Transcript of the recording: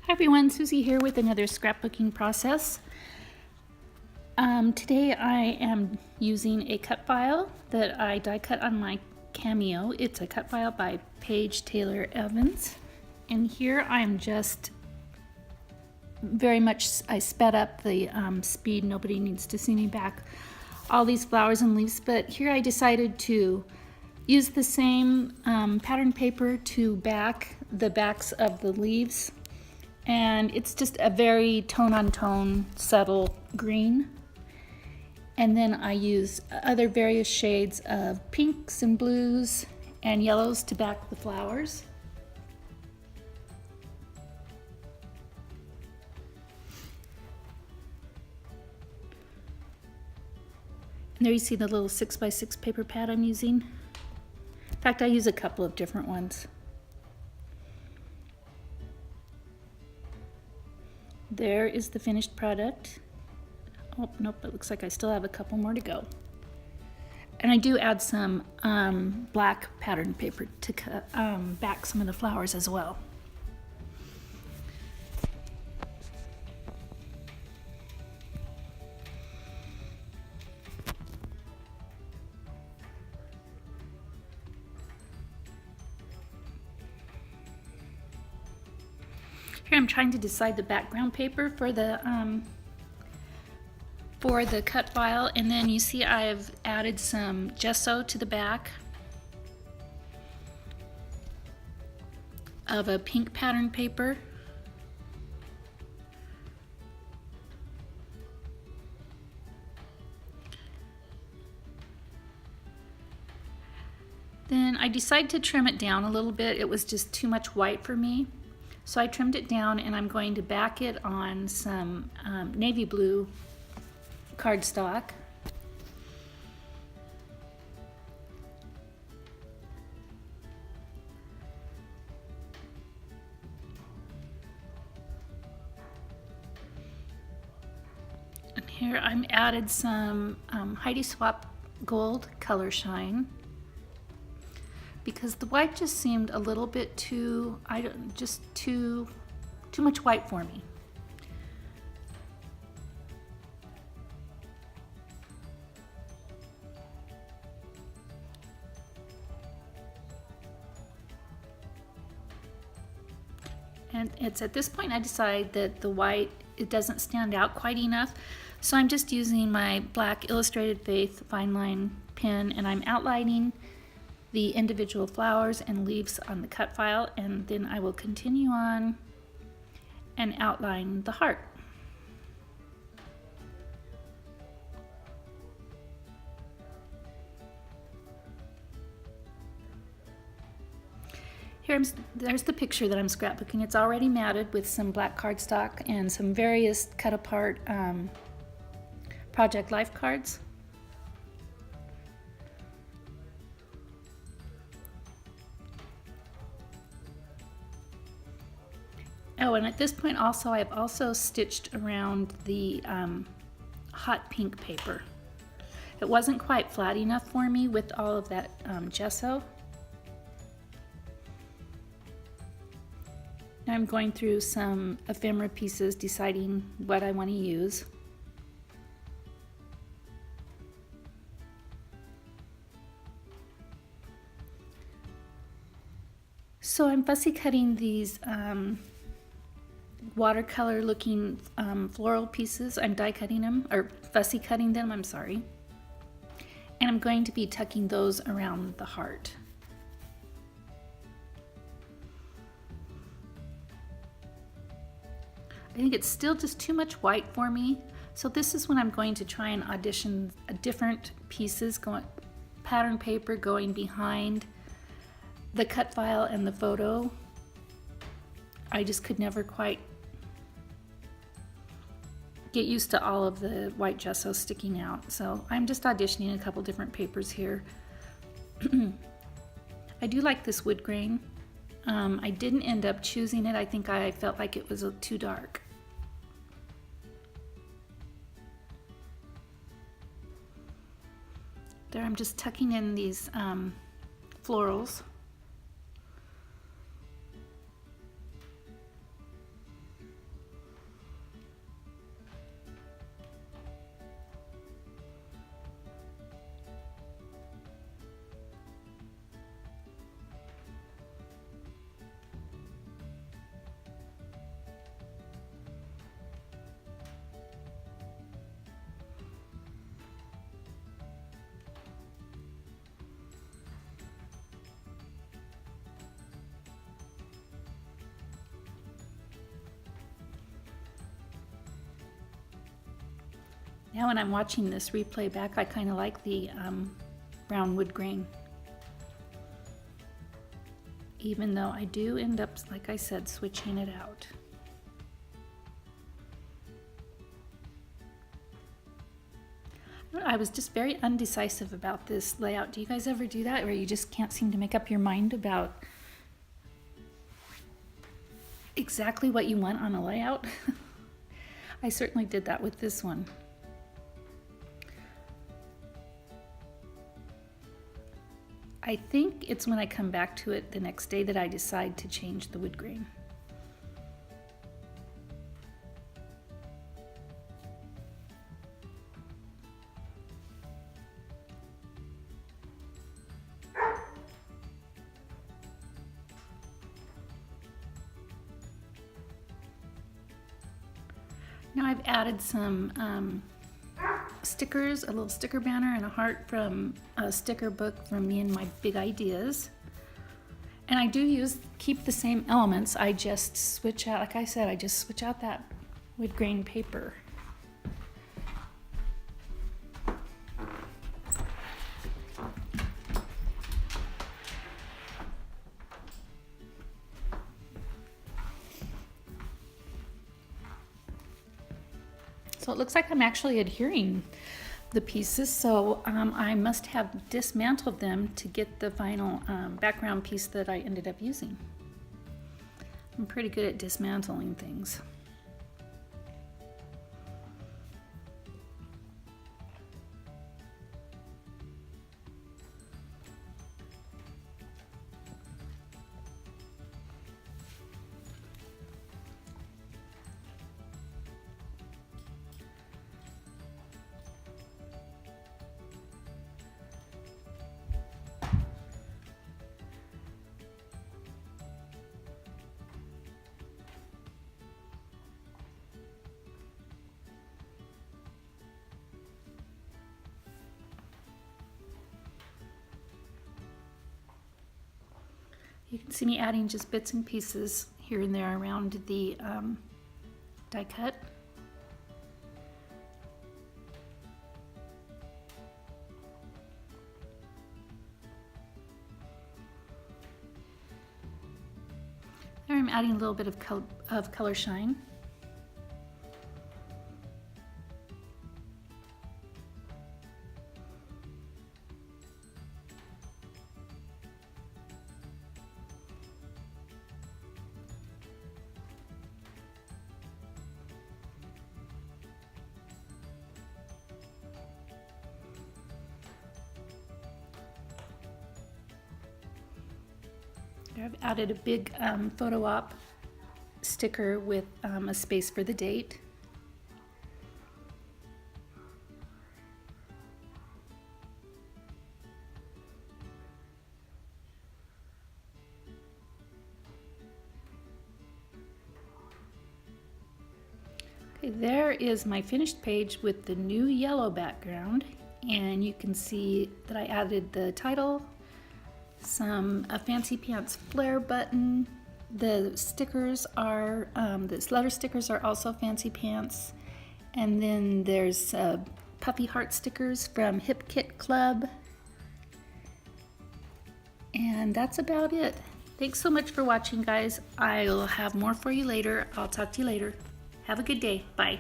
Hi everyone, Susie here with another scrapbooking process. Today I am using a cut file that I die cut on my Cameo. It's a cut file by Paige Taylor Evans. And here I'm just I sped up the speed. Nobody needs to see me back all these flowers and leaves, but here I decided to use the same pattern paper to back the backs of the leaves. And it's just a very tone-on-tone, subtle green. And then I use other various shades of pinks and blues and yellows to back the flowers. And there you see the little 6x6 paper pad I'm using. In fact, I use a couple of different ones. There is the finished product. Oh, nope, it looks like I still have a couple more to go. And I do add some black pattern paper to cut, back some of the flowers as well. Here I'm trying to decide the background paper for the cut file, and then you see I've added some gesso to the back of a pink pattern paper. Then I decided to trim it down a little bit. It was just too much white for me. So I trimmed it down, and I'm going to back it on some navy blue cardstock. And here I'm added some Heidi Swapp Gold Color Shine, because the white just seemed a little bit too, too much white for me. And it's at this point I decide that the white, it doesn't stand out quite enough. So I'm just using my black Illustrated Faith fine line pen, and I'm outlining the individual flowers and leaves on the cut file, and then I will continue on and outline the heart. There's the picture that I'm scrapbooking. It's already matted with some black cardstock and some various cut apart Project Life cards. Oh, and at this point also, I've also stitched around the hot pink paper. It wasn't quite flat enough for me with all of that gesso. Now I'm going through some ephemera pieces, deciding what I want to use. So I'm fussy cutting these watercolor looking floral pieces. I'm die cutting them, or fussy cutting them, I'm sorry. And I'm going to be tucking those around the heart. I think it's still just too much white for me. So this is when I'm going to try and audition different pieces, pattern paper going behind the cut file and the photo. I just could never quite get used to all of the white gesso sticking out. So I'm just auditioning a couple different papers here. I do like this wood grain. I didn't end up choosing it. I think I felt like it was too dark. There I'm just tucking in these florals. Now when I'm watching this replay back, I kind of like the brown wood grain. Even though I do end up, like I said, switching it out. I was just very undecisive about this layout. Do you guys ever do that, where you just can't seem to make up your mind about exactly what you want on a layout? I certainly did that with this one. I think it's when I come back to it the next day that I decide to change the wood grain. Now I've added some stickers, a little sticker banner and a heart from a sticker book from Me and My Big Ideas. And I do keep the same elements. I just switch out, like I said, I just switch out that wood grain paper. So it looks like I'm actually adhering the pieces, so I must have dismantled them to get the final background piece that I ended up using. I'm pretty good at dismantling things. You can see me adding just bits and pieces here and there around the die cut. There I'm adding a little bit of color shine. I've added a big photo op sticker with a space for the date. Okay, there is my finished page with the new yellow background, and you can see that I added the title, a fancy pants flare button. The stickers are, the letter stickers are also fancy pants. And then there's puffy heart stickers from Hip Kit Club. And that's about it. Thanks so much for watching, guys. I'll have more for you later. I'll talk to you later. Have a good day. Bye.